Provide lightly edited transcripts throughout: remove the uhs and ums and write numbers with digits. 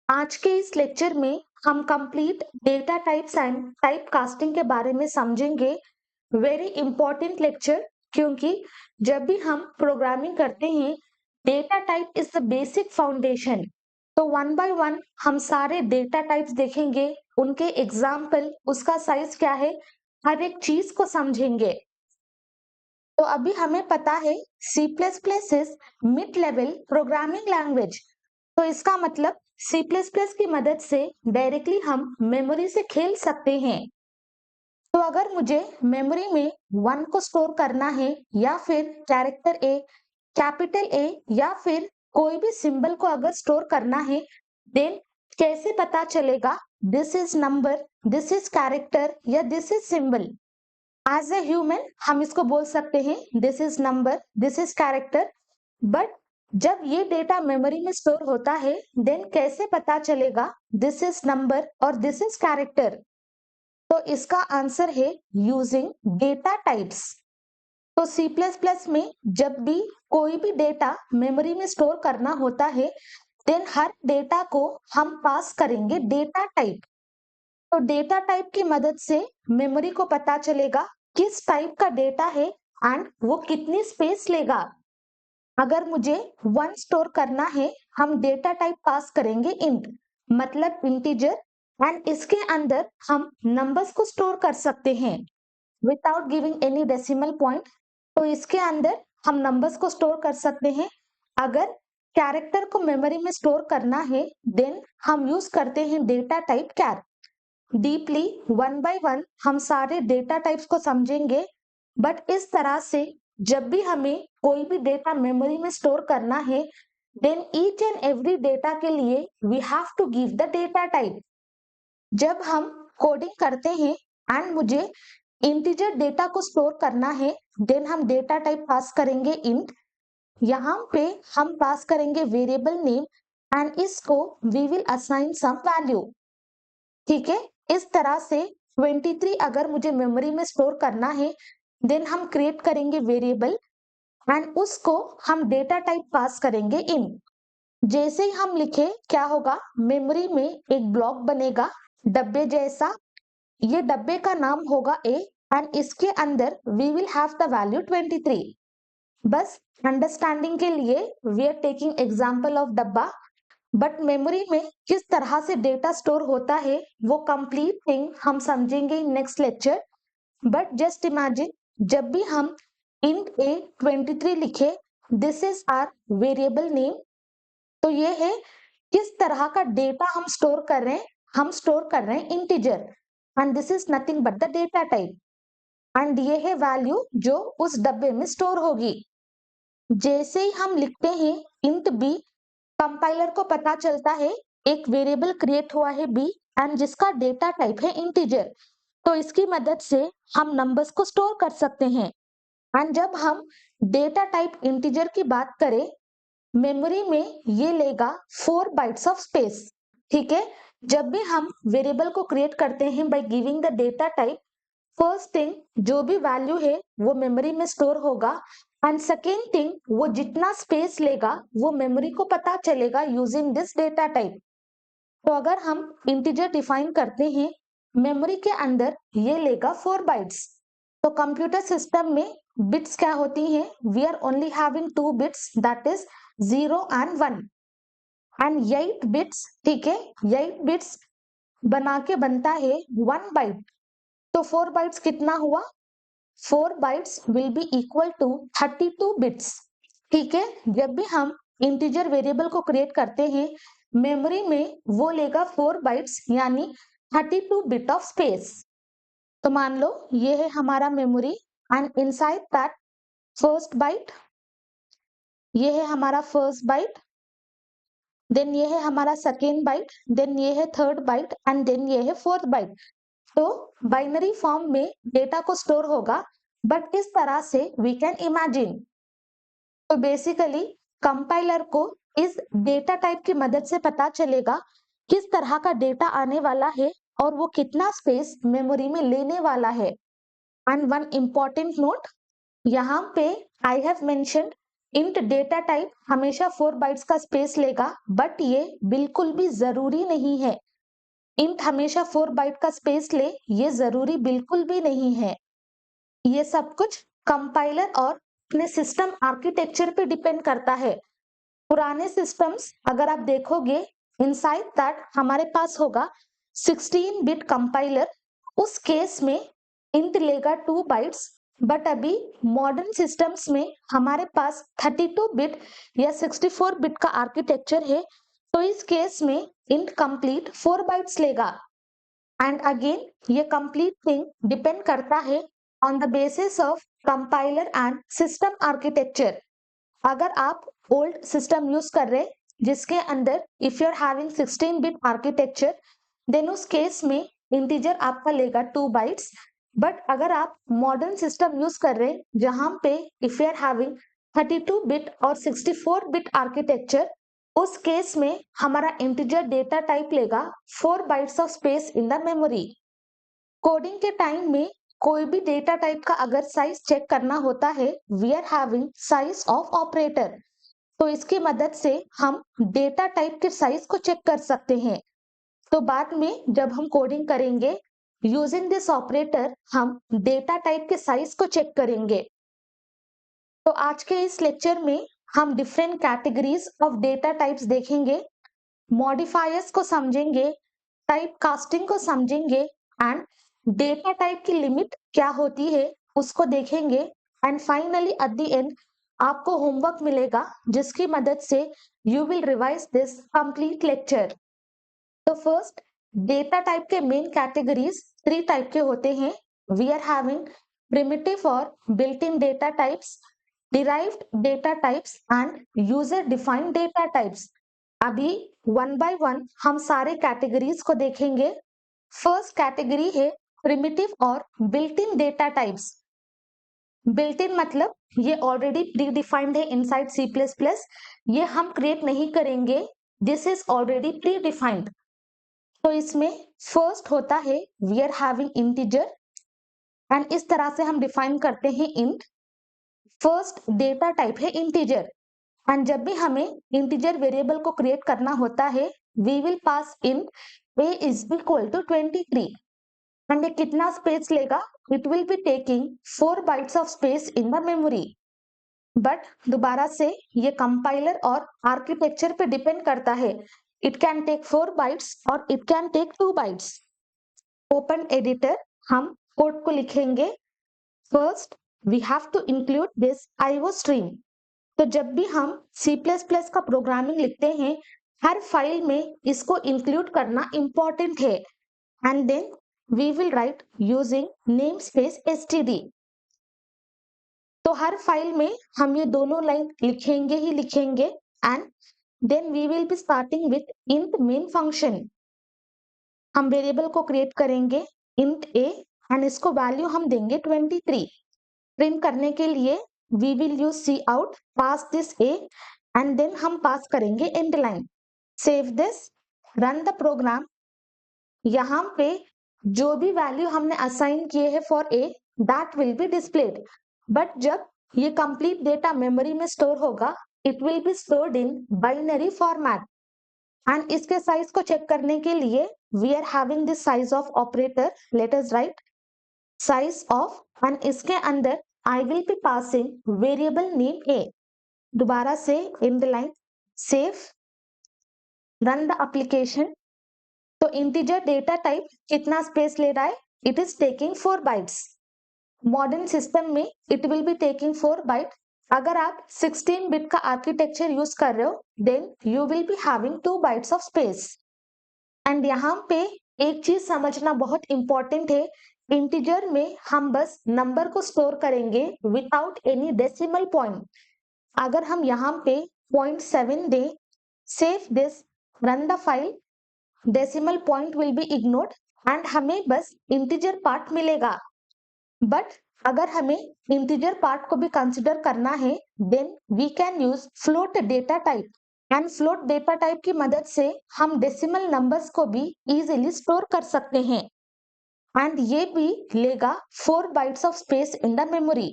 आज के इस लेक्चर में हम complete data types and type casting के बारे में समझेंगे। वेरी इंपॉर्टेंट लेक्चर, क्योंकि जब भी हम प्रोग्रामिंग करते हैं data type is the basic foundation. तो वन बाय वन हम सारे डेटा टाइप्स देखेंगे, उनके एग्जाम्पल, उसका साइज क्या है, हर एक चीज को समझेंगे। तो अभी हमें पता है C++ is mid level programming language. तो इसका मतलब C++ की मदद से डायरेक्टली हम मेमोरी से खेल सकते हैं। तो अगर मुझे मेमोरी में 1 को स्टोर करना है या फिर कैरेक्टर ए, कैपिटल ए या फिर कोई भी सिंबल को अगर स्टोर करना है, देन कैसे पता चलेगा this is number, this is character या this is symbol. As a human हम इसको बोल सकते हैं this is number, this is character. But जब ये डेटा मेमोरी में स्टोर होता है, देन कैसे पता चलेगा दिस इज नंबर और दिस इज कैरेक्टर। तो इसका आंसर है यूजिंग डेटा टाइप्स। तो C++ में जब भी कोई भी डेटा मेमोरी में स्टोर करना होता है, देन हर डेटा को हम पास करेंगे डेटा टाइप। तो डेटा टाइप की मदद से मेमोरी को पता चलेगा किस टाइप का डेटा है एंड वो कितनी स्पेस लेगा। अगर मुझे 1 स्टोर करना है, हम डेटा टाइप पास करेंगे इंट, मतलब इंटीजर, एंड इसके अंदर हम नंबर्स को स्टोर कर सकते हैं without giving any decimal point. तो इसके अंदर हम नंबर्स को स्टोर कर सकते हैं। अगर कैरेक्टर को मेमोरी में स्टोर करना है, देन हम यूज करते हैं data type char. Deeply one by one हम सारे डेटा टाइप्स को समझेंगे। बट इस तरह से जब भी हमें कोई भी डेटा मेमोरी में स्टोर करना है, then each and every data के लिए we have to give the data type. जब हम कोडिंग करते हैं एंड मुझे इंटीजर डेटा को स्टोर करना है, देन हम डेटा टाइप पास करेंगे इंट। यहाँ पे हम पास करेंगे वेरिएबल नेम एंड इसको we will assign some value. ठीक है, इस तरह से 23 अगर मुझे मेमोरी में स्टोर करना है, देन हम क्रिएट करेंगे वेरिएबल एंड उसको हम डेटा टाइप पास करेंगे इन। जैसे ही हम लिखे क्या होगा, मेमोरी में एक ब्लॉक बनेगा डब्बे जैसा। ये डब्बे का नाम होगा ए एंड इसके अंदर we will have the value 23। बस अंडरस्टैंडिंग के लिए we are taking example of डब्बा। बट मेमोरी में किस तरह से डेटा स्टोर होता है वो कंप्लीट थिंग हम समझेंगे in next lecture. But just imagine, जब भी हम इंट ए 23 लिखे, this is our variable name. तो ये है किस तरह का डेटा हम स्टोर कर रहे हैं। हम स्टोर कर रहे हैं integer and this is nothing but the data type and ये है वैल्यू जो उस डब्बे में स्टोर होगी। जैसे ही हम लिखते हैं इंट बी, कंपाइलर को पता चलता है एक वेरिएबल क्रिएट हुआ है बी एंड जिसका डेटा टाइप है इंटीजर। तो इसकी मदद से हम नंबर्स को स्टोर कर सकते हैं। एंड जब हम डेटा टाइप इंटीजर की बात करें, मेमोरी में ये लेगा 4 बाइट्स ऑफ स्पेस। ठीक है, जब भी हम वेरिएबल को क्रिएट करते हैं by giving the data type, first thing जो भी वैल्यू है वो मेमोरी में स्टोर होगा एंड सेकेंड थिंग वो जितना स्पेस लेगा वो मेमोरी को पता चलेगा यूजिंग दिस डेटा टाइप। तो अगर हम इंटीजर डिफाइन करते हैं, मेमोरी के अंदर ये लेगा 4 बाइट्स। तो कंप्यूटर सिस्टम में बिट्स क्या होती हैं, we are only having 2 bits, that is 0 and 1 and 8 bits. ठीक है, 8 बिट्स बना के बनता है 1 बाइट। तो 4 बाइट्स कितना हुआ, 4 bytes will be equal to 32 bits. ठीक है, जब भी हम इंटीजर वेरिएबल को क्रिएट करते हैं, मेमोरी में वो लेगा 4 बाइट्स यानी 32 बिट ऑफ स्पेस। तो मान लो ये है हमारा memory and inside that first byte, ये है हमारा फर्स्ट बाइट, देन ये है हमारा सेकेंड बाइट, देन ये है थर्ड बाइट एंड देन ये है फोर्थ बाइट। तो बाइनरी फॉर्म में डेटा को स्टोर होगा, बट इस तरह से वी कैन इमेजिन। तो बेसिकली कंपाइलर को इस डेटा टाइप की मदद से पता चलेगा किस तरह का डेटा आने वाला है और वो कितना स्पेस मेमोरी में लेने वाला है। एंड वन इम्पॉर्टेंट नोट, यहाँ पे I have mentioned int data type हमेशा 4 बाइट्स का स्पेस लेगा, बट ये बिल्कुल भी जरूरी नहीं है। इंट हमेशा 4 बाइट का स्पेस ले, ये जरूरी बिल्कुल भी नहीं है। ये सब कुछ कंपाइलर और अपने सिस्टम आर्किटेक्चर पे डिपेंड करता है। पुराने सिस्टम्स अगर आप देखोगे, इनसाइड दैट हमारे पास होगा 16 बिट कंपाइलर, उस केस में इंट लेगा 2 बाइट्स। बट अभी मॉडर्न सिस्टम्स में हमारे पास 32 बिट या 64 बिट का आर्किटेक्चर है, तो इस केस में इंट कंप्लीट 4 बाइट्स लेगा। एंड अगेन ये कंप्लीट थिंग डिपेंड करता है on the basis of compiler and system architecture. अगर आप ओल्ड सिस्टम यूज कर रहे जिसके अंदर if you are having 16 bit architecture, then उस केस में इंटीजर आपका लेगा 2 बाइट्स। बट अगर आप मॉडर्न सिस्टम यूज कर रहे जहां पे if you are having 32 bit और 64 बिट आर्किटेक्चर, उस केस में हमारा इंटीजर डेटा टाइप लेगा 4 bytes of space in the memory. Coding के टाइम में कोई भी डेटा टाइप का अगर साइज चेक करना होता है, we are having size of operator. तो इसकी मदद से हम डेटा टाइप के साइज को चेक कर सकते हैं। तो बाद में जब हम कोडिंग करेंगे यूजिंग दिस ऑपरेटर, हम डेटा टाइप के साइज को चेक करेंगे। तो आज के इस लेक्चर में हम different categories of data types देखेंगे, मॉडिफायर्स को समझेंगे, टाइप कास्टिंग को समझेंगे एंड डेटा टाइप की लिमिट क्या होती है उसको देखेंगे। And finally at the end आपको होमवर्क मिलेगा जिसकी मदद से you will revise this complete lecture. तो फर्स्ट, डेटा टाइप के मेन कैटेगरीज 3 टाइप के होते हैं। वी आर हैविंग प्रिमिटिव और built in data types, derived data types and user defined data types. अभी वन बाय वन हम सारे categories को देखेंगे। फर्स्ट कैटेगरी है प्रिमिटिव और built in data types. Built in मतलब ये ऑलरेडी प्री डिफाइंड है इनसाइड सी प्लस प्लस, ये हम क्रिएट नहीं करेंगे, this is already pre defined. तो इसमें फर्स्ट होता है we are having integer and इस तरह से हम डिफाइन करते हैं इंट। फर्स्ट डेटा टाइप है इंटीजर एंड जब भी हमें इंटीजर वेरिएबल को क्रिएट करना होता है, we will pass int a is equal to 23 and ये कितना स्पेस लेगा, it will be taking 4 bytes of space in the memory. But दोबारा से ये कंपाइलर और आर्किटेक्चर पे डिपेंड करता है, it can take 4 bytes or it can take 2 bytes. Open editor, हम कोड को लिखेंगे। First we have to include this IO stream. तो जब भी हम C++ का प्रोग्रामिंग लिखते हैं, हर फाइल में इसको इंक्लूड करना इंपॉर्टेंट है। And then we will write using namespace std। तो हर फाइल में हम ये दोनों लाइन लिखेंगे ही लिखेंगे। And then we will be starting with int main function. हम वेरिएबल को क्रिएट करेंगे इंट a एंड इसको वैल्यू हम देंगे 23। प्रिंट करने के लिए we will use cout, pass this a and then हम पास करेंगे and line. Save this, run the program. यहाँ पे जो भी वैल्यू हमने असाइन किए हैं for a, that will be displayed. But जब ये कंप्लीट डेटा मेमोरी में स्टोर होगा, it will be stored in binary format. And इसके साइज को चेक करने के लिए we are having this size of operator, let us write size of and इसके अंदर I will be passing variable name a। दोबारा से in the line, save, run the application। तो इंटीजर डेटा टाइप कितना space ले रहा है, it is taking 4 bytes. Modern system में it will be taking 4 byte. अगर आप 16 बिट का आर्किटेक्चर यूज कर रहे हो, then you will be having 2 bytes of space. And यहाँ पे एक चीज समझना बहुत इंपॉर्टेंट है, इंटीजर में हम बस नंबर को स्टोर करेंगे विदाउट एनी डेसिमल पॉइंट। अगर हम यहाँ पे 0.7 दे, save this, run the file, decimal point will be ignored and हमें बस इंटीजर पार्ट मिलेगा। बट अगर हमें इंटीजर पार्ट को भी कंसिडर करना है, then we can use float data type and float data type की मदद से हम डेसिमल नंबर्स को भी इजीली स्टोर कर सकते हैं। एंड ये भी लेगा 4 bytes of space in the memory.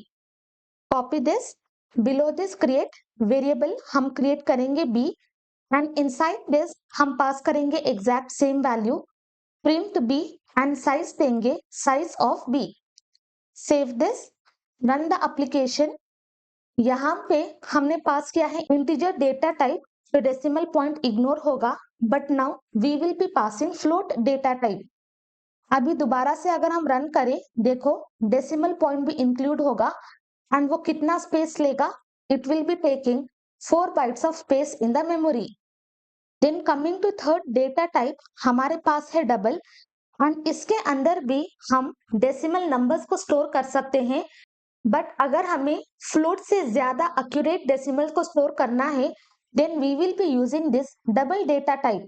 Copy this below this create variable हम क्रिएट करेंगे b एंड इनसाइड दिस हम पास करेंगे exact same value print b and size देंगे size of b। Save this, run the application. यहाँ पे हमने pass किया है इंटीजर डेटा टाइप, तो डेसिमल पॉइंट इग्नोर होगा, but now we will be passing float data type. अभी दोबारा से अगर हम रन करें, देखो डेसिमल पॉइंट भी इंक्लूड होगा एंड वो कितना स्पेस लेगा, it will be taking 4 bytes of space in the memory. Then coming to third data type, हमारे पास है डबल एंड इसके अंदर भी हम डेसिमल नंबर्स को स्टोर कर सकते हैं, बट अगर हमें फ्लोट से ज्यादा एक्यूरेट डेसिमल को स्टोर करना है, then we will be using this double data type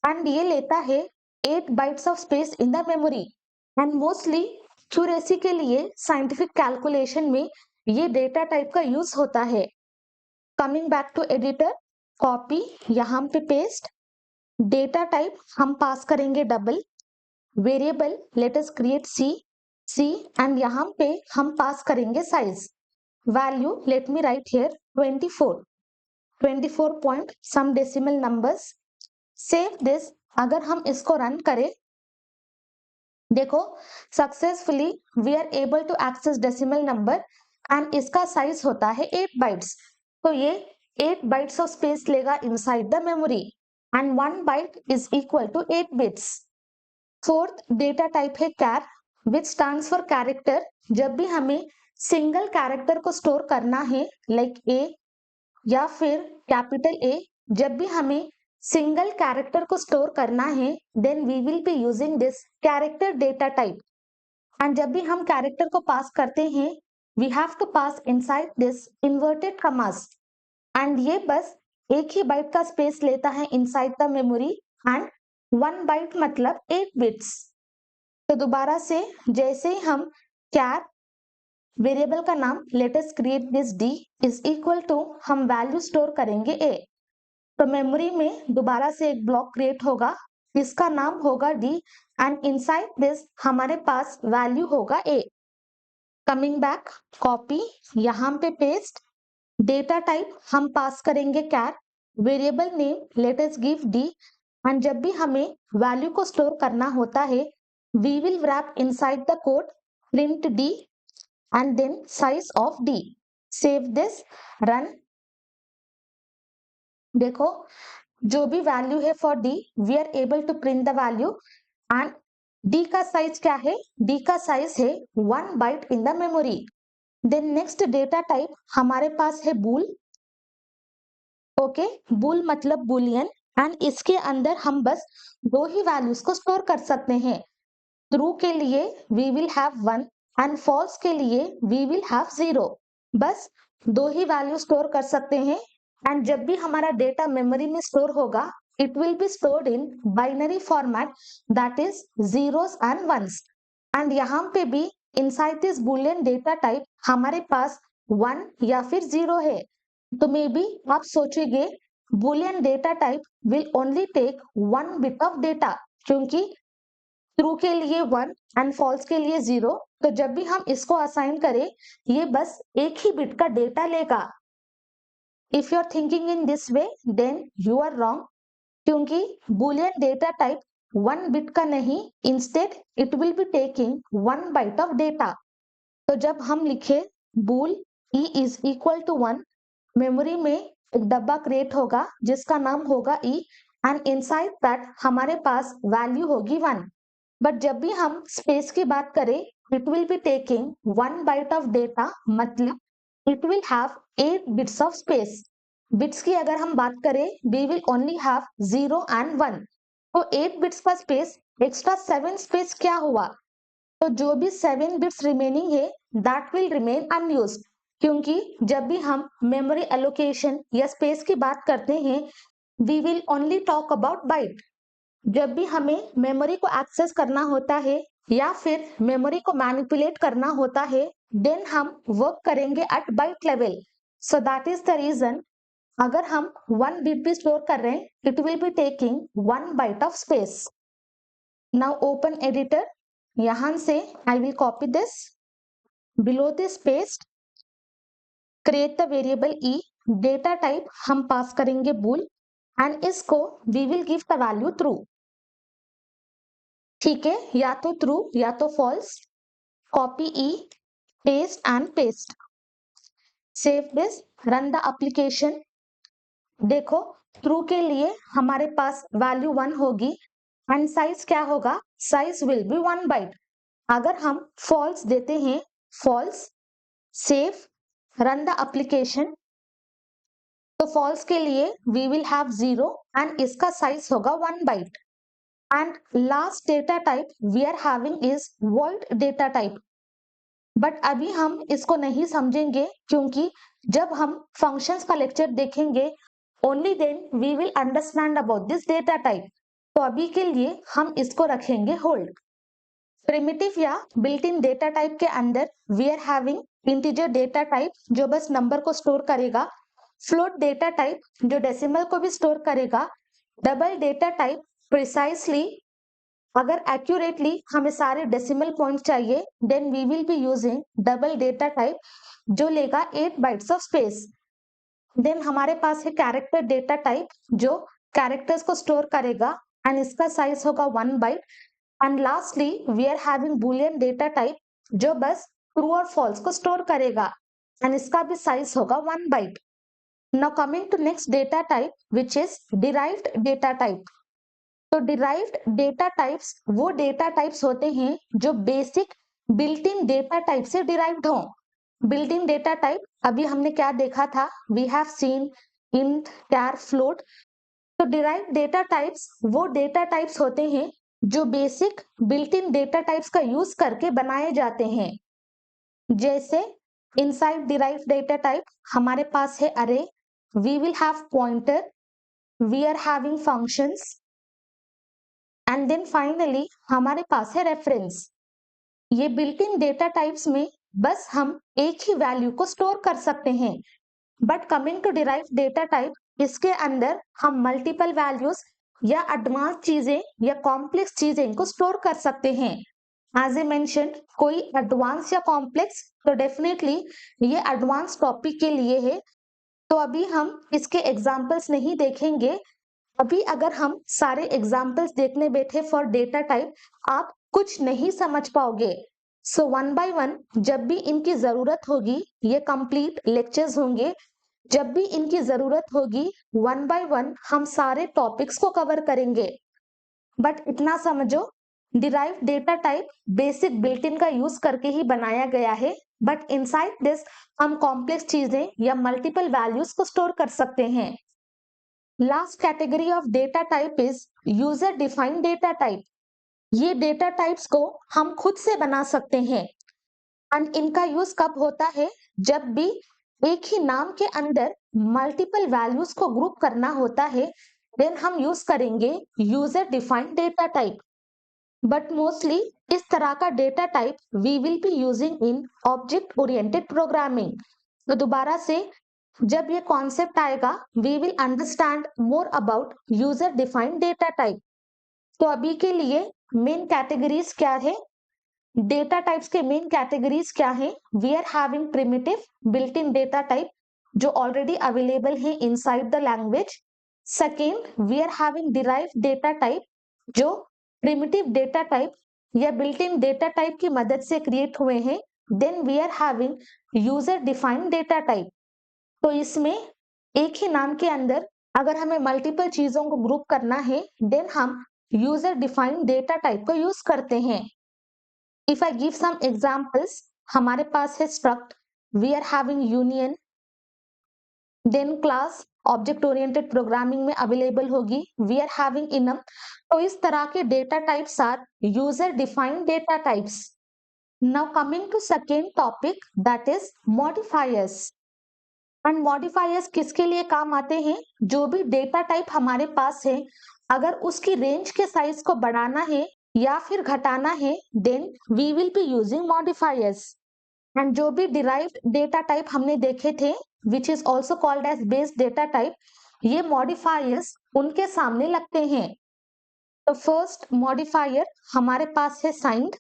and ये लेता है 8 bytes of space in the memory and mostly accuracy के लिए साइंटिफिक कैलकुलेशन में ये डेटा टाइप का यूज होता है। Coming back to editor, copy, यहाँ पे पेस्ट, डेटा टाइप हम पास करेंगे double, variable let us create C and यहाँ पे हम पास करेंगे size, value let me write here 24 point some decimal numbers. Save this, अगर हम इसको रन करें, देखो successfully we are able to access decimal number and इसका साइज होता है 8 बाइट्स, तो ये 8 बाइट्स ऑफ स्पेस लेगा inside the memory and 1 byte is equal to 8 bits. Fourth data type है char which stands for character. जब भी हमें सिंगल कैरेक्टर को स्टोर करना है लाइक ए या फिर कैपिटल ए, जब भी हमें सिंगल कैरेक्टर को स्टोर करना है, then we will be using this character data type and जब भी हम कैरेक्टर को पास करते हैं, we have to pass inside this inverted commas and ये बस एक ही बाइट का स्पेस लेता है inside the memory and 1 byte मतलब 8 बिट्स। तो दोबारा से जैसे ही हम कैर वेरिएबल का नाम let us create this D is equal to हम वैल्यू स्टोर करेंगे ए, तो मेमोरी में दोबारा से एक ब्लॉक क्रिएट होगा, इसका नाम होगा डी एंड इनसाइड दिस हमारे पास वैल्यू होगा ए। कमिंग बैक, कॉपी, यहाँ पे पेस्ट, डेटा टाइप हम पास करेंगे char, variable name let us give D and जब भी हमें वैल्यू को स्टोर करना होता है, we will wrap inside the code print D and then size of D. Save this, run. देखो जो भी वैल्यू है for D, we are able to print the value and D का साइज क्या है, डी का साइज है 1 byte in the memory. Then next data type हमारे पास है बूल। ओके, बूल मतलब बुलियन एंड इसके अंदर हम बस 2 ही वैल्यूज को स्टोर कर सकते हैं। ट्रू के लिए we will have 1 and false के लिए वी विल हैव 0, बस 2 ही वैल्यू स्टोर कर सकते हैं एंड जब भी हमारा डेटा मेमोरी में स्टोर होगा, it will be stored in binary format that is zeros and ones and यहाँ पे भी inside this Boolean data type हमारे पास 1 या फिर 0 है। तो मे बी आप सोचेंगे boolean data type will only take 1 bit of data, क्योंकि ट्रू के लिए 1 एंड फॉल्स के लिए 0, तो जब भी हम इसको असाइन करें, ये बस एक ही बिट का डेटा लेगा। If you are thinking in this way, then you are wrong, क्योंकि बुलियन डेटा टाइप 1 बिट का नहीं, instead it will be taking 1 byte of data. तो जब हम लिखे bool E is equal to 1, memory में एक डब्बा क्रिएट होगा जिसका नाम होगा ई एंड इनसाइड दैट हमारे पास वैल्यू होगी 1, बट जब भी हम स्पेस की बात करें, it will be taking 1 byte of data, मतलब it will have 8 bits of space. Bits की अगर हम बात करें, we will only have 0 and 1, तो 8 बिट्स का स्पेस एक्स्ट्रा 7 स्पेस क्या हुआ, तो जो भी 7 बिट्स रिमेनिंग है दैट विल रिमेन अनयूज्ड, क्योंकि जब भी हम मेमोरी एलोकेशन या स्पेस की बात करते हैं, we will only talk about byte. जब भी हमें मेमोरी को एक्सेस करना होता है या फिर मेमोरी को मैनिपुलेट करना होता है, देन हम वर्क करेंगे at byte level. So that is the reason, अगर हम 1 बिट भी स्टोर कर रहे हैं, it will be taking 1 byte of space. Now open editor, यहां से I will copy this, below this paste, create the variable E, data type हम pass करेंगे बूल एंड इसको we will give the value true. ठीक है, या तो true या तो false. Copy E, paste and paste, save this, run the application. देखो ट्रू के लिए हमारे पास वैल्यू 1 होगी एंड साइज क्या होगा, साइज विल बी 1 बाइट। अगर हम फॉल्स देते हैं, false, save, run the application, तो फॉल्स के लिए वी विल हैव 0 एंड इसका साइज होगा 1 byte. And last data type we are having is void data type. But अभी हम इसको नहीं समझेंगे क्योंकि जब हम फंक्शंस का लेक्चर देखेंगे only then we will understand about this data type. तो अभी के लिए हम इसको रखेंगे होल्ड। प्रिमिटिव या बिल्ट इन डेटा टाइप के अंदर we are having integer data type जो बस नंबर को स्टोर करेगा, फ्लोट डेटा टाइप जो डेसिमल को भी स्टोर करेगा, डबल डेटा टाइप प्रिसाइसली अगर एक्यूरेटली हमें सारे डेसिमल पॉइंट चाहिए then we will be using double data type जो लेगा 8 बाइट्स ऑफ स्पेस। देन हमारे पास है कैरेक्टर डेटा टाइप जो कैरेक्टर्स को स्टोर करेगा एंड इसका साइज होगा 1 byte. And lastly we are having boolean data type जो बस ट्रू और फॉल्स को स्टोर करेगा एंड इसका भी साइज होगा 1 byte. Now coming to next data type which is derived data type. तो डिराइव्ड डेटा टाइप्स वो डेटा टाइप्स होते हैं जो basic built in data type से डिराइव्ड हो। बिल्ट इन डेटा टाइप अभी हमने क्या देखा था, we have seen int, char, float. तो डिराइव्ड डेटा टाइप्स वो डेटा टाइप्स होते हैं जो basic built in data types का यूज करके बनाए जाते हैं। जैसे इनसाइड डिराइव्ड डेटा टाइप हमारे पास है array, we will have pointer, we are having functions and then finally हमारे पास है रेफरेंस। ये बिल्ट इन डेटा टाइप्स में बस हम एक ही वैल्यू को स्टोर कर सकते हैं। But coming to derived data type, इसके अंदर हम मल्टीपल वैल्यूज या एडवांस चीजें या कॉम्प्लेक्स चीजें को स्टोर कर सकते हैं। एज ए मेंशन, कोई एडवांस या कॉम्प्लेक्स, तो डेफिनेटली ये एडवांस टॉपिक के लिए है, तो अभी हम इसके एग्जाम्पल्स नहीं देखेंगे। अभी अगर हम सारे एग्जाम्पल्स देखने बैठे फॉर डेटा टाइप आप कुछ नहीं समझ पाओगे। सो वन बाय वन जब भी इनकी जरूरत होगी, ये कंप्लीट लेक्चर्स होंगे, जब भी इनकी जरूरत होगी वन बाय वन हम सारे टॉपिक्स को कवर करेंगे। बट इतना समझो, derived data type basic built इन का यूज करके ही बनाया गया है, बट इनसाइड दिस हम कॉम्प्लेक्स चीजें या मल्टीपल वैल्यूज को स्टोर कर सकते हैं। Last category of data type is user defined data type. ये डेटा टाइप्स को हम खुद से बना सकते हैं एंड इनका यूज कब होता है, जब भी एक ही नाम के अंदर मल्टीपल वैल्यूज को ग्रुप करना होता है, देन हम यूज करेंगे user defined data type. But mostly इस तरह का data type we will be using in object oriented programming. तो दोबारा से जब ये कॉन्सेप्ट आएगा we will understand more about user defined data type. तो अभी के लिए मेन कैटेगरीज क्या है, डेटा टाइप्स के मेन कैटेगरीज क्या है, we are having primitive built in data type जो ऑलरेडी अवेलेबल है inside the language. Second, we are having derived data type जो प्रिमिटिव डेटा टाइप या बिल्ट इन डेटा टाइप की मदद से क्रिएट हुए हैं। Then we are having user defined data type. तो इसमें एक ही नाम के अंदर अगर हमें मल्टीपल चीजों को ग्रुप करना है देन हम यूजर डिफाइंड डेटा टाइप को यूज करते हैं। If I give some examples, हमारे पास है struct, we are having union, then class object oriented programming में अवेलेबल होगी, वी आर हैविंग इनम। तो इस तरह के data types are user defined data types. Now coming to second topic that is modifiers. And modifiers किसके लिए काम आते हैं, जो भी डेटा टाइप हमारे पास है अगर उसकी रेंज के साइज को बढ़ाना है या फिर घटाना है then we will be using modifiers. And जो भी डिराइव्ड डेटा टाइप हमने देखे थे which is also called as base data type, ये मॉडिफायर्स उनके सामने लगते हैं। तो फर्स्ट मॉडिफायर हमारे पास है साइंड।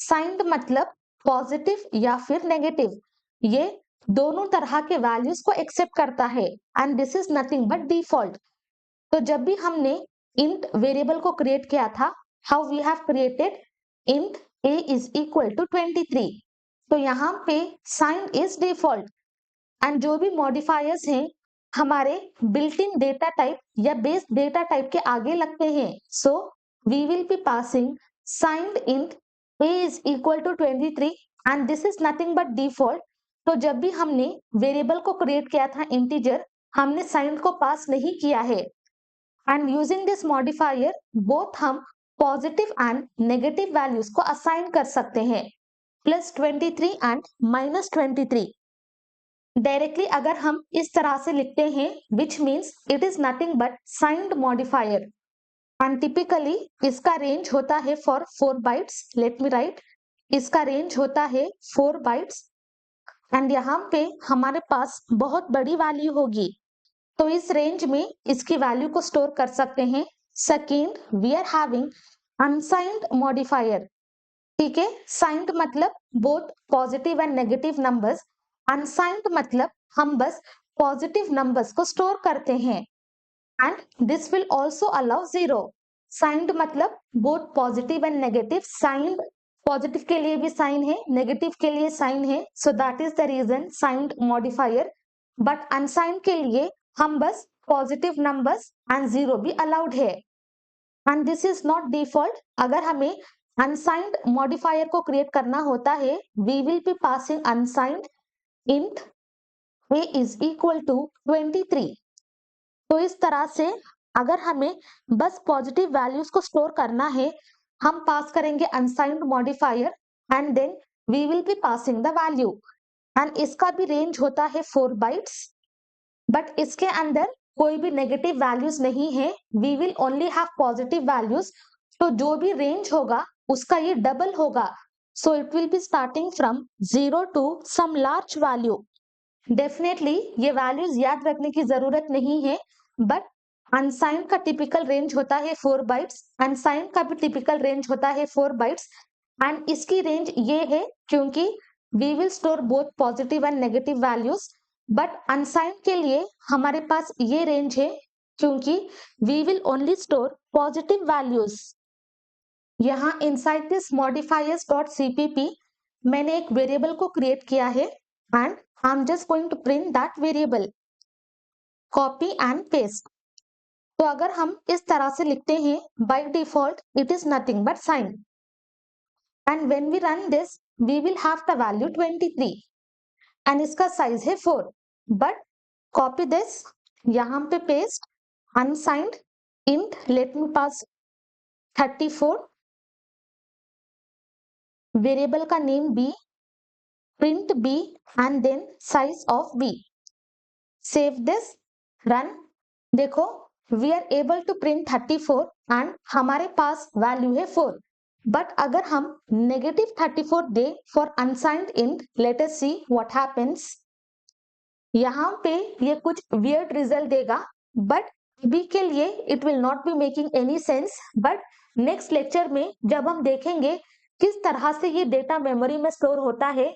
साइंड मतलब पॉजिटिव या फिर नेगेटिव। ये दोनों तरह के वैल्यूज को एक्सेप्ट करता है and this is nothing but default. तो जब भी हमने इंट वेरिएबल को क्रिएट किया था, how we have created int a is equal to 23, तो यहाँ पे साइन इज डिफॉल्ट एंड जो भी मॉडिफायर्स हैं हमारे बिल्ट इन डेटा टाइप या बेस डेटा टाइप के आगे लगते हैं, so we will be passing signed int a is equal to 23 and this is nothing but default. तो जब भी हमने वेरिएबल को क्रिएट किया था इंटीजर, हमने साइंड को पास नहीं किया है and using this modifier both हम पॉजिटिव एंड नेगेटिव वैल्यूज को असाइन कर सकते हैं, +23 एंड -23। डायरेक्टली अगर हम इस तरह से लिखते हैं which means it is nothing but signed modifier and typically इसका रेंज होता है for 4 bytes. Late me right, इसका रेंज होता है 4 बाइट्स एंड यहाँ पे हमारे पास बहुत बड़ी वैल्यू होगी, तो इस रेंज में इसकी वैल्यू को स्टोर कर सकते हैं। Second, we are having unsigned modifier. ठीक है, साइंड मतलब both positive and negative numbers, unsigned मतलब हम बस पॉजिटिव नंबर्स को स्टोर करते हैं and this will also allow 0। Signed मतलब both positive and negative, signed positive के लिए भी साइन है, नेगेटिव के लिए साइन है, so that is the reason signed modifier. But unsigned के लिए हम बस पॉजिटिव नंबर्स एंड 0 भी अलाउड है and this is not default. अगर हमें अनसाइंड मॉडिफायर को क्रिएट करना होता है, we will be passing unsigned int a is equal to 23। तो इस तरह से अगर हमें बस पॉजिटिव वैल्यूज को स्टोर करना है, हम पास करेंगे unsigned modifier and then we will be passing the value and इसका भी रेंज होता है 4 बाइट्स, बट इसके अंदर कोई भी नेगेटिव वैल्यूज नहीं है, we will only have positive values. तो जो भी रेंज होगा उसका ये डबल होगा, so it will be starting from 0 to some large value. Definitely ये वैल्यूज याद रखने की जरूरत नहीं है, बट अनसाइंड का टिपिकल रेंज होता है 4 बाइट्स, अनसाइंड का भी टिपिकल रेंज होता है 4 बाइट्स एंड इसकी रेंज ये है क्योंकि we will store both positive and negative values, but unsigned के लिए हमारे पास ये रेंज है क्योंकि we will only store positive values. यहाँ इनसाइड दिस modifiers.cpp मैंने एक वेरिएबल को क्रिएट किया है and I am just going to print that variable, copy and paste. तो अगर हम इस तरह से लिखते हैं, by default it is nothing but sign and when we run this we will have the value 23 and इसका साइज है 4, बट कॉपी दिस, यहाँ पे paste unsigned int, let me pass 34, variable का name b, print b and then size of b, save this, run। देखो we are able to print 34 and हमारे पास value है 4, but अगर हम -34 दे for unsigned int, let us see what happens. यहाँ पे ये कुछ वियर्ड रिजल्ट देगा, बट अभी के लिए it will not be making any sense, but next lecture में जब हम देखेंगे किस तरह से ये डेटा मेमोरी में स्टोर होता है,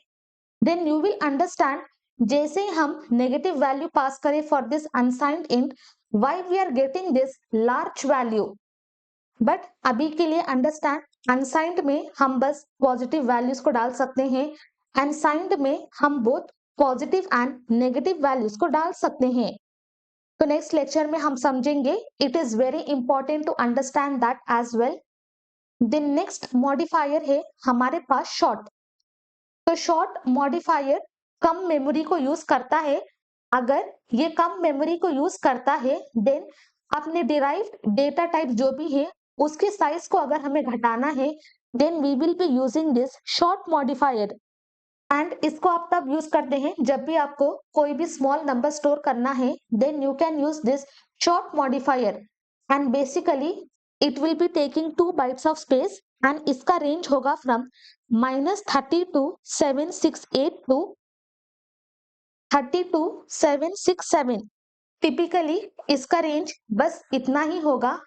then you will understand जैसे हम नेगेटिव वैल्यू पास करें for this unsigned int, why we are getting this large value। But अभी के लिए अंडरस्टैंड, अनसाइंड में हम बस पॉजिटिव वैल्यूज को डाल सकते हैं एंड साइंड में हम both positive and negative values को डाल सकते हैं। तो नेक्स्ट लेक्चर में हम समझेंगे, it is very important to understand that as well. Then next modifier है हमारे पास शॉर्ट। तो शॉर्ट मॉडिफायर कम मेमोरी को यूज करता है। अगर ये कम मेमोरी को यूज करता है देन अपने डिराइव्ड डेटा टाइप जो भी है उसके साइज को अगर हमें घटाना है, then we will be using this short modifier and इसको आप तब यूज करते हैं जब भी आपको कोई भी स्मॉल नंबर स्टोर करना है, then you can use this short modifier and basically it will be taking 2 bytes of space and इसका रेंज होगा फ्रॉम -32,768 टू 32,767। टिपिकली इसका रेंज बस इतना ही होगा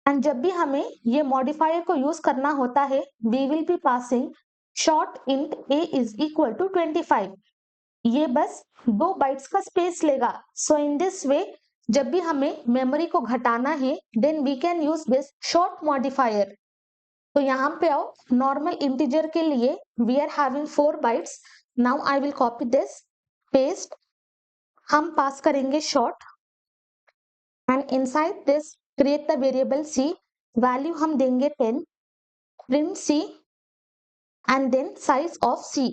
एंड जब भी हमें ये मॉडिफायर को यूज करना होता है, we will be passing short int a is equal to 25 ये बस 2 बाइट्स का स्पेस लेगा। सो इन दिस वे जब भी हमें मेमोरी को घटाना है then we can use this short modifier. तो यहाँ पे आओ, नॉर्मल इंटीजर के लिए we are having 4 bytes. Now I will copy this, paste, हम पास करेंगे short and inside this create the variable c, value हम देंगे 10, print c and then size of c.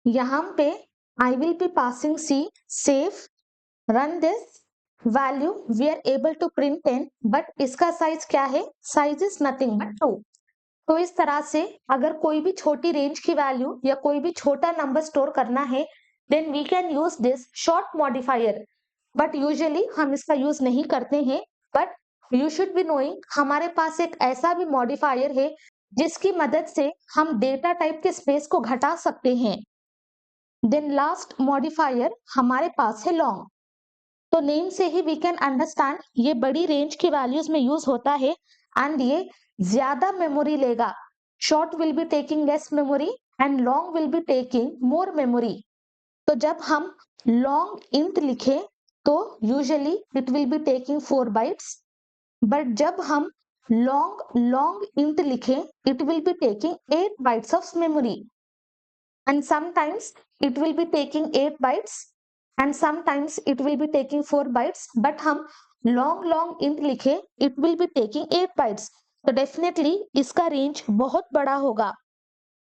यहाँ पे I will be passing c, save, run this, value we are able to print 10 but इसका size क्या है, size is nothing but 2। तो इस तरह से अगर कोई भी छोटी रेंज की वैल्यू या कोई भी छोटा नंबर स्टोर करना है then we can use this short modifier. But usually हम इसका यूज नहीं करते हैं, but you should be knowing हमारे पास एक ऐसा भी मॉडिफायर है जिसकी मदद से हम डेटा टाइप के स्पेस को घटा सकते हैं। देन लास्ट मॉडिफायर हमारे पास है लॉन्ग। तो नेम से ही वी कैन अंडरस्टैंड ये बड़ी रेंज की वैल्यूज में यूज होता है एंड ये ज्यादा मेमोरी लेगा। Short will be taking less memory and long will be taking more memory. तो जब हम लॉन्ग इंट लिखें तो usually it will be taking 4 bytes, but जब हम लॉन्ग लॉन्ग इंट लिखें it will be taking 8 bytes of memory and sometimes it will be taking 8 bytes and sometimes it will be taking 4 bytes, but हम long int लिखे it will be taking 8 bytes। तो definitely इसका range बहुत बड़ा होगा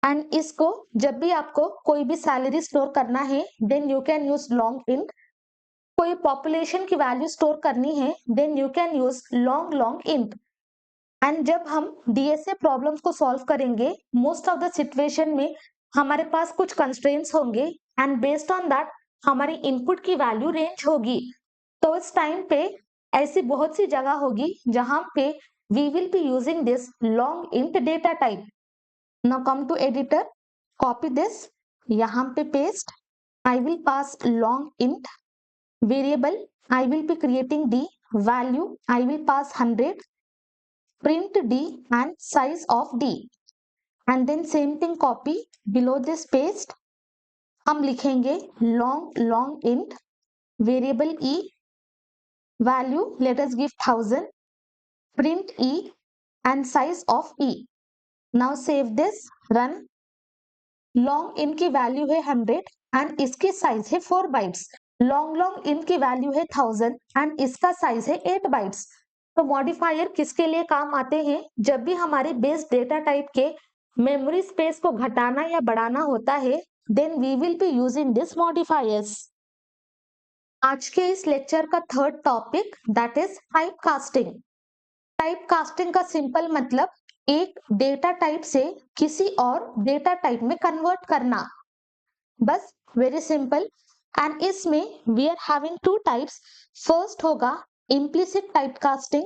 and इसको जब भी आपको कोई भी सैलरी स्टोर करना है then you can use long int. कोई पॉपुलेशन की वैल्यू स्टोर करनी है then you can use long int. And जब हम डीएसए प्रॉब्लम्स को सॉल्व करेंगे मोस्ट ऑफ द सिचुएशन में हमारे पास कुछ कंस्ट्रेंट्स होंगे एंड बेस्ड ऑन दैट हमारी इनपुट की वैल्यू रेंज होगी। तो इस टाइम पे ऐसी बहुत सी जगह होगी जहां पे we will be using this long int data type. Now come to editor, copy this, यहाँ पे paste, I will pass long int, variable I will be creating D, value I will pass 100, print d and size of d and then same thing copy below this paste, हम लिखेंगे long int, variable e, value let us give 1000, print e and size of e। now save this, run। long int की value है 100 and इसकी size है 4 bytes. long int की value है 1000 and इसका size है 8 बाइट्स। तो मॉडिफायर किसके लिए काम आते हैं, जब भी हमारे बेस डेटा टाइप के मेमोरी स्पेस को घटाना या बढ़ाना होता है then we will be using this modifiers. आज के इस लेक्चर का third topic that is type casting. Type casting का सिंपल मतलब एक डेटा टाइप से किसी और डेटा टाइप में कन्वर्ट करना, बस वेरी सिंपल। एंड इसमें we are having 2 types. First होगा implicit type casting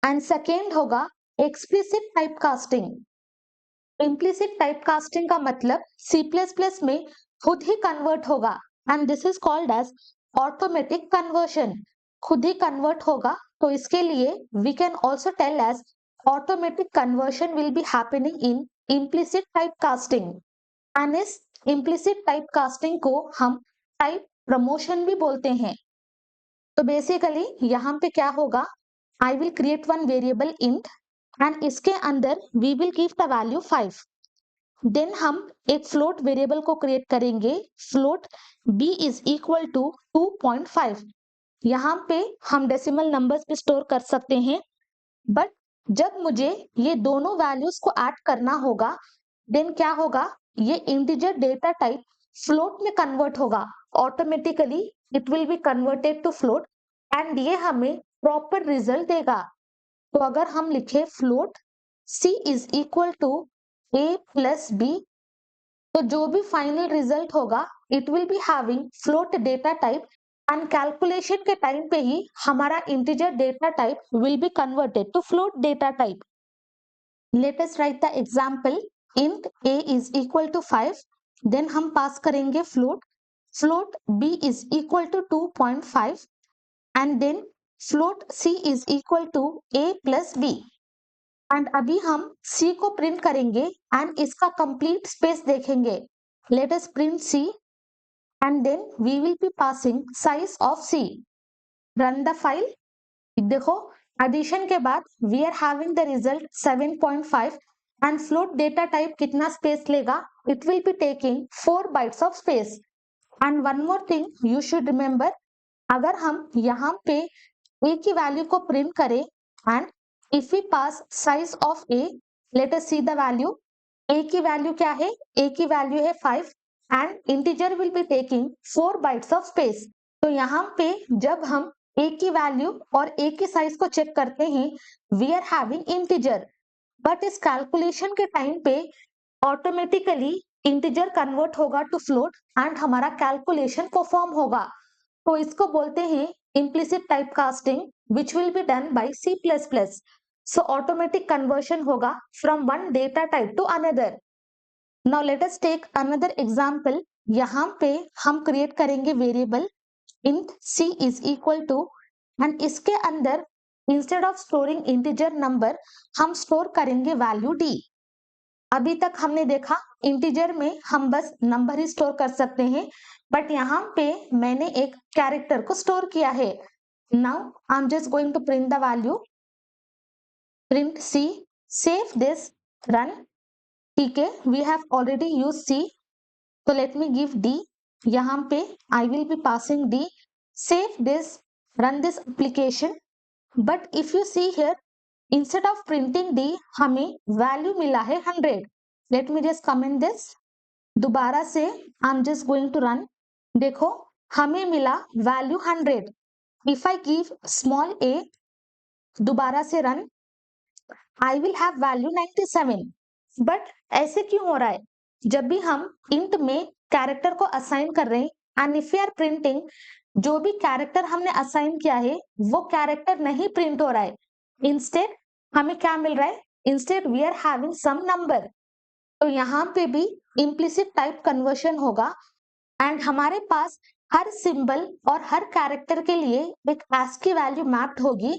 and second होगा explicit type casting. Implicit type casting का मतलब C++ में खुद ही कन्वर्ट होगा and this is called as automatic conversion. खुद ही कन्वर्ट होगा तो इसके लिए we can also tell as automatic conversion will be happening in implicit type casting. And इस इम्प्लिसिट टाइप कास्टिंग को हम टाइप प्रमोशन भी बोलते हैं। तो बेसिकली यहाँ पे क्या होगा, I will create one variable int and इसके अंदर we will give the value 5। Then हम एक फ्लोट वेरिएबल को क्रिएट करेंगे, float b is equal to 2.5। यहाँ पे हम डेसिमल नंबर्स भी स्टोर कर सकते हैं, बट जब मुझे ये दोनों वैल्यूज को ऐड करना होगा देन क्या होगा, ये इंटीजर डेटा टाइप फ्लोट में कन्वर्ट होगा automatically. It will be converted to float and ये हमें प्रॉपर रिजल्ट देगा। तो अगर हम लिखे float c is equal to a plus b, तो जो भी फाइनल रिजल्ट होगा it will be having float data type and calculation के टाइम पे ही हमारा integer data type will be converted to float data type. Let us write the example, int a is equal to 5, then हम pass करेंगे float, float b is equal to 2.5 and then float c is equal to a plus b। And अभी हम c को print करेंगे and इसका complete space देखेंगे। Let us print c and then we will be passing size of C. Run the file. देखो addition के बाद we are having the result 7.5 and float data type कितना space लेगा? It will be taking 4 bytes of space. And one more thing you should remember, अगर हम यहाँ पे a की वैल्यू को प्रिंट करें and if we pass size of a, let us see the value. a की value क्या है? a की वैल्यू है 5 and integer will be taking 4 bytes of space. तो यहाँ पे जब हम a की वैल्यू और a की साइज को चेक करते हैं, we are having integer, but इस कैलकुलेशन के टाइम पे ऑटोमेटिकली इंटीजर कन्वर्ट होगा टू फ्लोट एंड हमारा कैलकुलेशन परफॉर्म होगा. तो इसको बोलते हैं implicit typecasting, which will be done by C++. So automatic conversion होगा from one data type to another. Now let us take another example. यहाँ पे हम create करेंगे variable int C is equal to, and इसके अंदर instead of storing integer number हम store करेंगे value D. अभी तक हमने देखा इंटीजर में हम बस नंबर ही स्टोर कर सकते हैं, बट यहाँ पे मैंने एक कैरेक्टर को स्टोर किया है. Now I am just going to print the value. Print C, save this, run. ठीक है, we have already use C, तो लेट मी गिव डी. यहाँ पे I will be passing D. Save this, run this application. But if you see here, instead of printing D हमें value मिला है 100. Let me just comment this. दोबारा से I am just going to run. देखो हमें मिला value 100. If I give small a, दोबारा से run, I will have value 97. But ऐसे क्यों हो रहा है? जब भी हम इंट में कैरेक्टर को असाइन कर रहे हैं and if you are printing, जो भी कैरेक्टर हमने असाइन किया है वो कैरेक्टर नहीं प्रिंट हो रहा है. इंस्टेड हमें क्या मिल रहा है? Instead we are having some number. तो यहाँ पे भी इम्प्लिसिट टाइप कन्वर्शन होगा एंड हमारे पास हर सिंबल और हर कैरेक्टर के लिए एक ASCII वैल्यू मैप्ड होगी.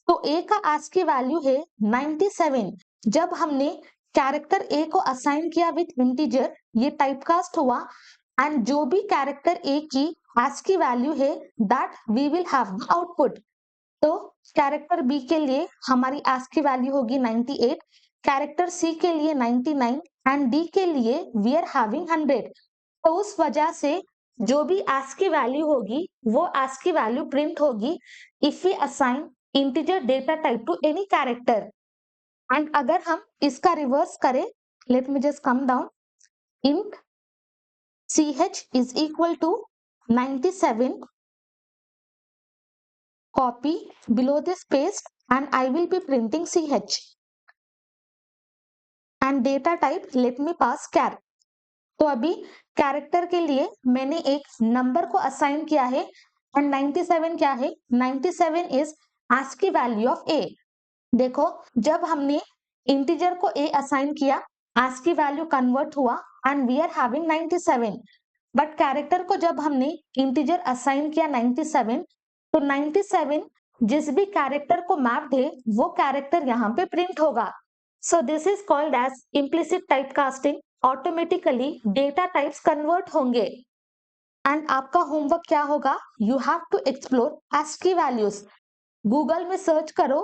तो a का ASCII वैल्यू है 97. जब हमने कैरेक्टर a को असाइन किया विथ इंटीजर, ये टाइपकास्ट हुआ एंड जो भी कैरेक्टर a की ASCII वैल्यू है that we will have the output. तो कैरेक्टर b के लिए हमारी ASCII वैल्यू होगी 98, कैरेक्टर c के लिए 99 एंड d के लिए वी आर हैविंग 100. तो उस वजह से जो भी ASCII वैल्यू होगी वो ASCII वैल्यू प्रिंट होगी if we assign integer data type to any character. And अगर हम इसका रिवर्स करें, let me just come down. Int ch is equal to 97, copy below this paste and I will be printing ch. And data type let me pass char. तो अभी character के लिए मैंने एक नंबर को असाइन किया है एंड 97 क्या है? 97 is ASCII value of a. देखो जब हमने इंटीजर को a असाइन किया, ASCII वैल्यू कन्वर्ट हुआ and we are having 97. But character को जब हमने इंटीजर असाइन किया 97, तो 97 जिस भी कैरेक्टर को मैप्ड है वो कैरेक्टर यहाँ पे प्रिंट होगा. So this is called as implicit typecasting. Automatically data types convert होंगे एंड आपका होमवर्क क्या होगा? You have to explore ASCII values. Google में सर्च करो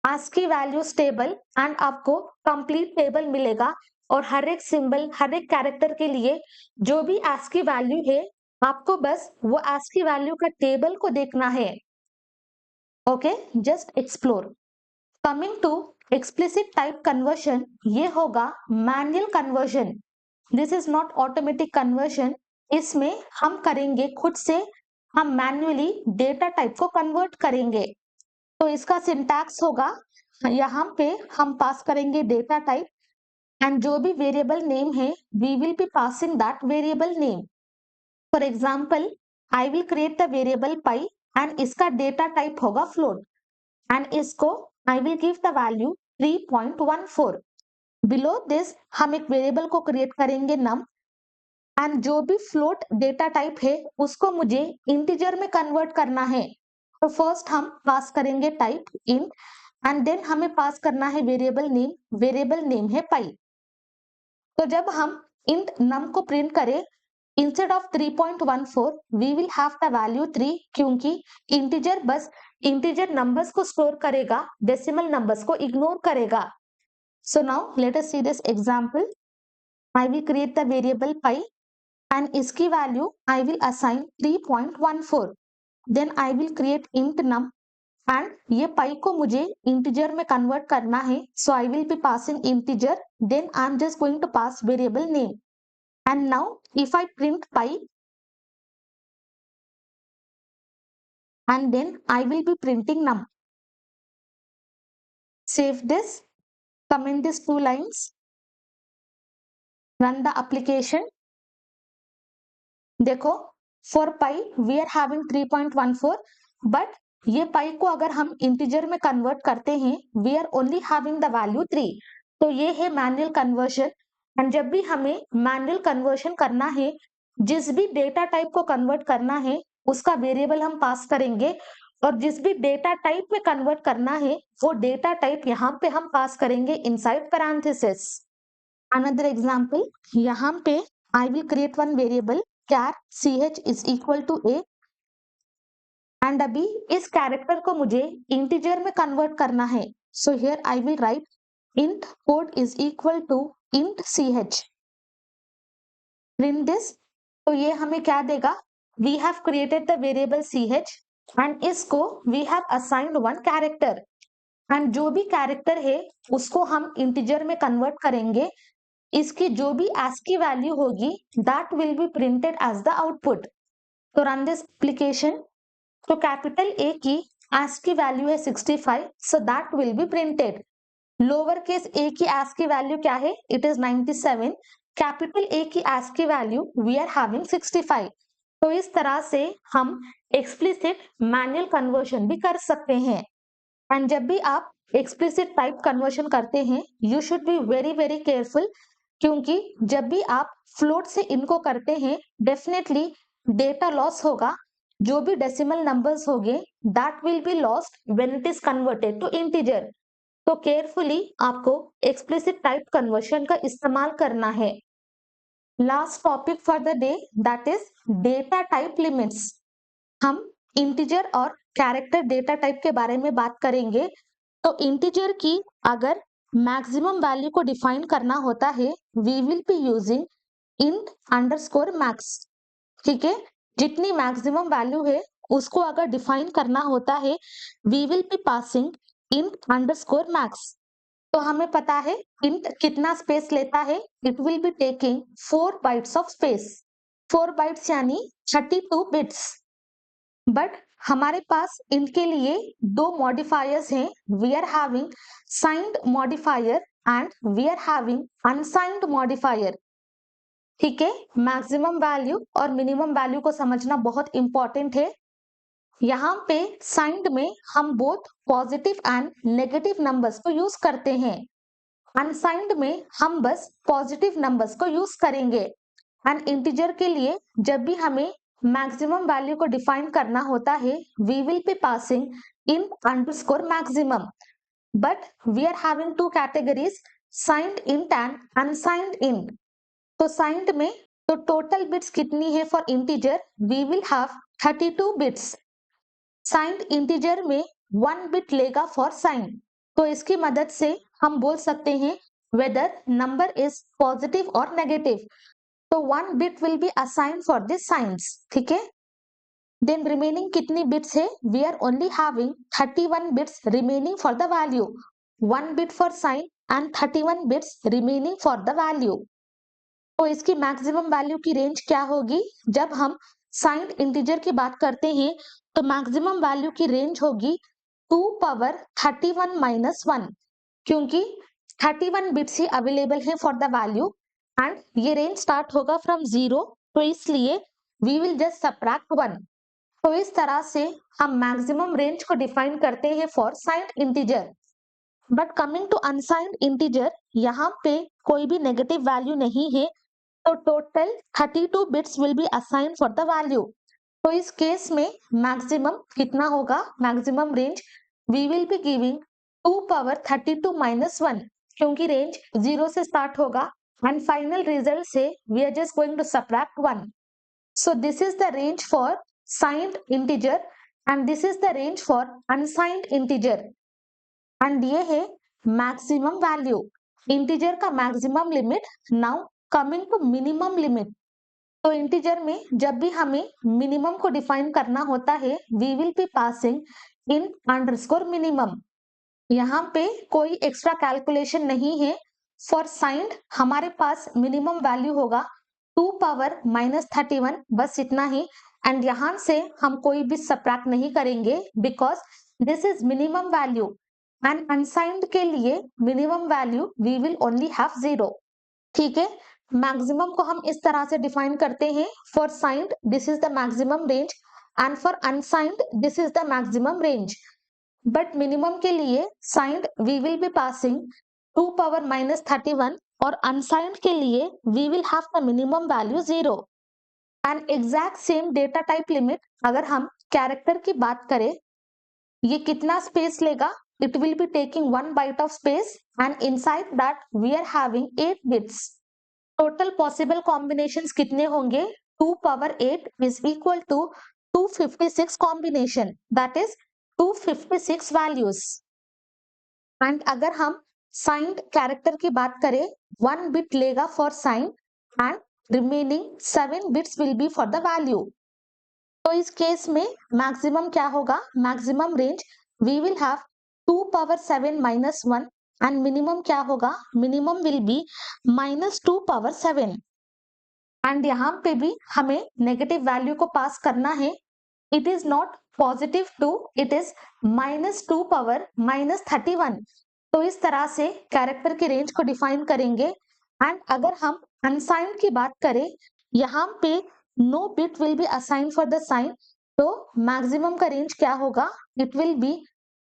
ASCII वैल्यूज टेबल एंड आपको कंप्लीट टेबल मिलेगा और हर एक सिंबल, हर एक कैरेक्टर के लिए जो भी ASCII वैल्यू है आपको बस वो ASCII वैल्यू का टेबल को देखना है. Okay, just explore. Coming to explicit type conversion, ये होगा manual conversion. This is not automatic conversion. इसमें हम करेंगे खुद से, हम मैन्युअली डेटा टाइप को कन्वर्ट करेंगे. तो इसका सिंटैक्स होगा, यहाँ पे हम पास करेंगे डेटा टाइप एंड जो भी वेरिएबल नेम है we will be passing that variable name. For example I will create the variable pi and इसका डेटा टाइप होगा फ्लोट एंड इसको I will give the value 3.14. Below this हम एक variable को create करेंगे num and जो भी float data type है उसको मुझे इंटीजर में कन्वर्ट करना है. तो फर्स्ट हम पास करेंगे टाइप int एंड देन हमें पास करना है वेरिएबल नेम. वेरिएबल नेम है पाई. तो जब हम int num को प्रिंट करें instead of 3.14 we will have the value 3 क्योंकि इंटीजर बस इंटीजर नंबर्स को स्टोर करेगा, डेसिमल नंबर्स को इग्नोर करेगा. So now let us see this example. I will create the variable pi and इसकी value I will assign 3.14. Then I will create int num and ये pi को मुझे integer में convert करना है. So I will be passing integer. Then I am just going to pass variable name. And now if I print pi and then I will be printing num. Save this, comment these 2 lines, run the application. देखो for pi we are having 3.14 but ये pi को अगर हम integer में convert करते हैं we are only having the value 3. तो ये है मैनुअल कन्वर्शन. एंड जब भी हमें मैनुअल कन्वर्शन करना है, जिस भी डेटा टाइप को कन्वर्ट करना है उसका वेरिएबल हम पास करेंगे और जिस भी डेटा टाइप में कन्वर्ट करना है वो डेटा टाइप यहाँ पे हम पास करेंगे इनसाइड पैरेंथेसिस. अनदर एग्जांपल, यहाँ पे I will create one variable char ch is equal to a and अभी इस कैरेक्टर को मुझे इंटीजर में कन्वर्ट करना है. So here I will write int code is equal to int ch. Print this. तो ये हमें क्या देगा? We have created the variable ch and इसको we have assigned one character and जो भी कैरेक्टर है उसको हम इंटीजर में कन्वर्ट करेंगे. इसकी जो भी ASCII वैल्यू होगी that will be printed as the output. तो run this application. तो कैपिटल A की ASCII वैल्यू है 65, so that will be printed. Lower case A की ASCII वैल्यू क्या है? It is 97. कैपिटल A की ASCII value we are having 65. तो इस तरह से हम एक्सप्लिसिट मैनुअल कन्वर्शन भी कर सकते हैं. एंड जब भी आप एक्सप्लिसिट टाइप कन्वर्शन करते हैं you should be very very careful क्योंकि जब भी आप फ्लोट से इनको करते हैं डेफिनेटली डेटा लॉस होगा. जो भी डेसिमल नंबर्स होंगे that will be lost when it is converted to integer. तो केयरफुली आपको एक्सप्लिसिट टाइप कन्वर्शन का इस्तेमाल करना है. Last topic for the day that is data type limits. हम इंटीजर और कैरेक्टर डेटा टाइप के बारे में बात करेंगे. तो इंटीजर की अगर मैक्सिमम वैल्यू को डिफाइन करना होता है we will be using int underscore max. ठीक है, जितनी मैक्सिमम वैल्यू है उसको अगर डिफाइन करना होता है we will be passing int underscore max. तो हमें पता है इंट कितना स्पेस लेता है. It will be taking 4 bytes of space. 4 bytes यानी 32 बिट्स. बट हमारे पास इनके लिए 2 मॉडिफायर्स हैं. We are having signed modifier and we are having unsigned modifier. ठीक है, मैक्सिमम वैल्यू और मिनिमम वैल्यू को समझना बहुत इंपॉर्टेंट है. यहाँ पे साइंड में हम both positive and negative numbers को यूज करते हैं. अनसाइंड में हम बस पॉजिटिव नंबर्स को यूज करेंगे. एंड इंटीजर के लिए जब भी हमें मैक्सिमम वैल्यू को डिफाइन करना होता है we will be passing int underscore maximum. But we are having 2 categories, signed int and unsigned int. तो साइंड में तो टोटल बिट्स कितनी है for integer we will have 32 bits. Signed integer में 1 बिट लेगा फॉर साइन. तो इसकी मदद से हम बोल सकते हैं वेदर नंबर इज पॉजिटिव और नेगेटिव. तो 1 bit will be assigned for this signs. ठीक है, देन रिमेनिंग कितनी बिट्स है? We are only having 31 bits remaining for the value. 1 bit for sign and 31 bits remaining for the value. तो इसकी maximum value की रेंज क्या होगी? जब हम साइंड इंटीजर की बात करते हैं तो मैक्सिमम वैल्यू की रेंज होगी 2 पावर 31 माइनस 1 क्योंकि 31 बिट्स ही अवेलेबल है फॉर द वैल्यू एंड ये रेंज स्टार्ट होगा फ्रॉम 0. तो इसलिए वी विल जस्ट सबट्रैक्ट 1. तो इस तरह से हम मैक्सिमम रेंज को डिफाइन करते हैं for signed integer. But coming to unsigned integer, यहाँ पे कोई भी नेगेटिव वैल्यू नहीं है तो total 32 bits will be assigned for the value. तो इस केस में मैक्सिमम कितना होगा? Maximum range we will be giving 2 power 32 minus 1 क्योंकि रेंज 0 से स्टार्ट होगा एंड फाइनल रिजल्ट से we are just going to subtract 1. So this is the range for signed integer and this is the range for unsigned integer. And ये है maximum value, integer का maximum limit. Now coming to minimum limit. तो integer में जब भी हमें minimum को define करना होता है, we will be passing int underscore minimum. यहाँ पे कोई एक्स्ट्रा कैलकुलेशन नहीं है. फॉर साइंड हमारे पास मिनिमम वैल्यू होगा 2 पावर -31, बस इतना ही. एंड यहाँ से हम कोई भी सब्ट्रैक्ट नहीं करेंगे because this is minimum value. And unsigned के लिए minimum value we will only have 0. ठीक है. मैक्सिमम को हम इस तरह से डिफाइन करते हैं. For signed this is the maximum range and for unsigned this is the maximum range. But minimum के लिए signed we will be passing 2 power -31 और अनसाइंड के लिए we will have the minimum value 0. And exact same data type limit अगर हम character की बात करें, ये कितना स्पेस लेगा? It will be taking 1 byte of space and inside that we are having 8 bits. Total possible combinations कितने होंगे? 2 power 8 is equal to 256 combination, that is 256 values. And अगर हम साइंड कैरेक्टर की बात करें, 1 बिट लेगा for sign and remaining 7 bits will be for the value. तो इस केस में मैक्सिमम क्या होगा? Maximum range we will have 2 power 7 -1 and minimum क्या होगा? Minimum will be -2 power 7. And यहाँ पे भी हमें नेगेटिव वैल्यू को पास करना है. It is not positive 2, it is -2 power -31. तो इस तरह से कैरेक्टर की रेंज को डिफाइन करेंगे. एंड अगर हम अनसाइंड की बात करें, यहाँ पे no bit will be assign for the sign. तो मैक्सिमम का रेंज क्या होगा? It will be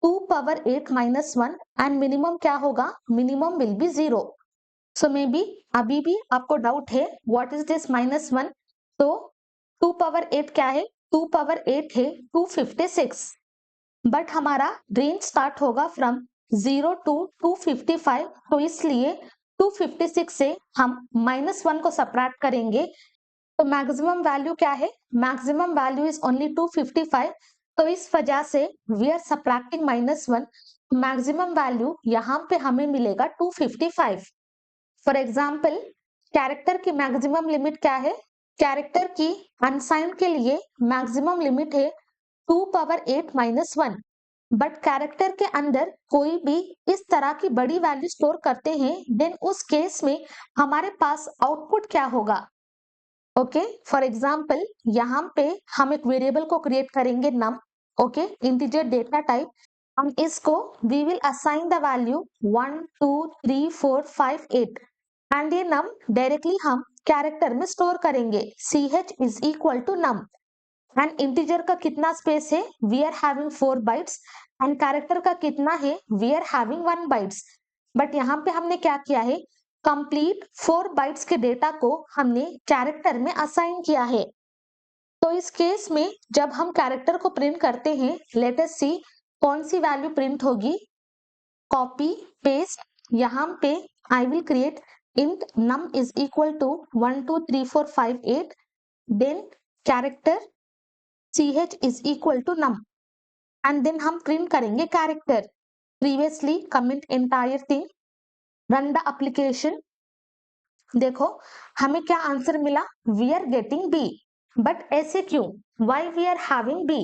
2 power 8 -1 and minimum क्या होगा? Minimum will be 0. So may be अभी भी आपको डाउट है व्हाट इज दिस -1. तो 2 पावर 8 क्या है? 2 पावर 8 है 256. बट हमारा रेंज स्टार्ट होगा फ्रॉम 0 to 255. तो इसलिए 256 से हम -1 को सब्ट्रैक्ट करेंगे. तो मैक्सिमम वैल्यू क्या है? Maximum value is only 255. तो इस वजह से we are subtracting -1. Maximum value यहाँ पे हमें मिलेगा 255. फॉर एग्जाम्पल कैरेक्टर की मैक्सिमम लिमिट क्या है? कैरेक्टर की अनसाइंड के लिए मैक्सिमम लिमिट है 2 पावर 8 -1. बट कैरेक्टर के अंदर कोई भी इस तरह की बड़ी वैल्यू स्टोर करते हैं, देन उस केस में हमारे पास आउटपुट क्या होगा? ओके, फॉर एग्जाम्पल यहाँ पे हम एक वेरिएबल को क्रिएट करेंगे num. Okay, integer data type. हम इसको we will assign the value 1 2 3 4 5 8 and ये नम डायरेक्टली हम कैरेक्टर में स्टोर करेंगे. ch is equal to num. And integer का कितना स्पेस है? We are having 4 bytes. And character का कितना है? We are having 1 bytes. But यहाँ पे हमने क्या किया है? कंप्लीट 4 बाइट्स के डेटा को हमने कैरेक्टर में असाइन किया है. तो इस केस में जब हम कैरेक्टर को प्रिंट करते हैं, लेट अस सी कौन सी वैल्यू प्रिंट होगी. Copy paste. यहाँ पे I will create int num is equal to 1 2 3 4 5 8. then character ch is equal to num and then हम प्रिंट करेंगे character. Previously comment entire thing, run the application. देखो हमें क्या answer मिला? We are getting B. But ऐसे क्यों? Why we are having B?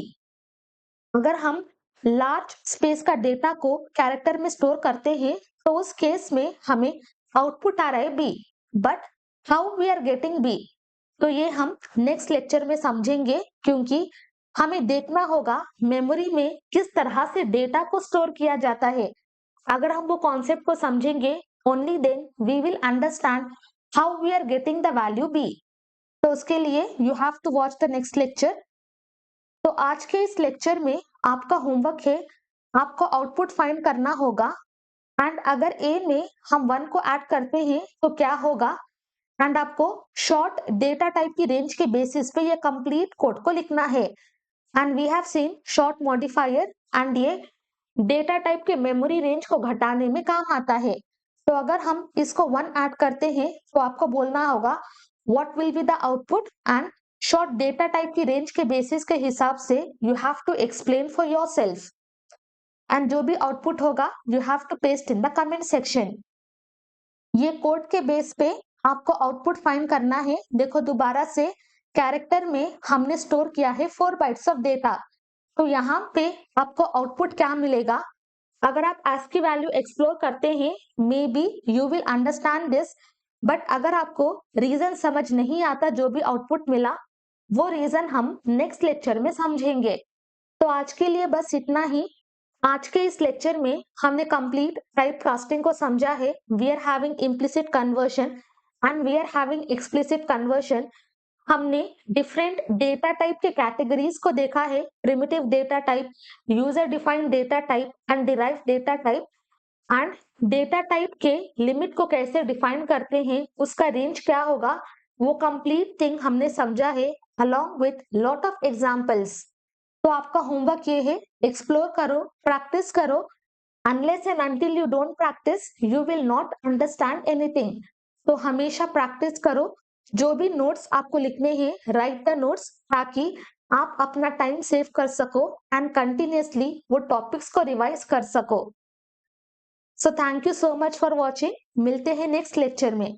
अगर हम लार्ज स्पेस का डेटा को कैरेक्टर में स्टोर करते हैं तो उस केस में हमें आउटपुट आ रहा है B. But how we are getting B? तो ये हम नेक्स्ट लेक्चर में समझेंगे, क्योंकि हमें देखना होगा मेमोरी में किस तरह से डेटा को स्टोर किया जाता है. अगर हम वो कॉन्सेप्ट को समझेंगे, only then we will understand how we are getting the value B. तो उसके लिए you have to watch the next lecture. तो आज के इस लेक्चर में आपका होमवर्क है, आपको आउटपुट फाइंड करना होगा. एंड अगर ए में हम 1 को ऐड करते हैं तो क्या होगा? एंड आपको शॉर्ट डेटा टाइप की रेंज के बेसिस पे ये कंप्लीट कोड को लिखना है. And we have seen short modifier and ये डेटा टाइप के मेमोरी रेंज को घटाने में काम आता है. तो अगर हम इसको 1 ऐड करते हैं तो आपको बोलना होगा what will be the output and short data type की रेंज के बेसिस के हिसाब से you have to explain for yourself and जो भी आउटपुट होगा you have to paste in the comment section. ये कोड के बेस पे आपको आउटपुट फाइंड करना है। देखो दोबारा से कैरेक्टर में हमने स्टोर किया है 4 बाइट्स ऑफ डेटा, तो यहाँ पे आपको आउटपुट क्या मिलेगा। अगर आप ASCII की वैल्यू एक्सप्लोर करते हैं may be you will understand this, but अगर आपको रीजन समझ नहीं आता जो भी आउटपुट मिला वो रीजन हम नेक्स्ट लेक्चर में समझेंगे। तो आज के लिए बस इतना ही। आज के इस लेक्चर में हमने कंप्लीट टाइप कास्टिंग को समझा है। We are having implicit conversion and we are having explicit conversion. हमने डिफरेंट डेटा टाइप के कैटेगरीज को देखा है, primitive data type, user defined data type and derived data type. And data type के limit को कैसे डिफाइन करते हैं, उसका रेंज क्या होगा, वो कंप्लीट थिंग हमने समझा है along with lot of examples. तो आपका होमवर्क ये है, एक्सप्लोर करो, प्रैक्टिस करो। Unless and until you don't practice you will not understand anything. तो हमेशा प्रैक्टिस करो। जो भी नोट्स आपको लिखने हैं राइट द नोट्स, ताकि आप अपना टाइम सेव कर सको एंड कंटिन्यूअसली वो टॉपिक्स को रिवाइज कर सको। So thank you so much for watching. मिलते हैं नेक्स्ट लेक्चर में।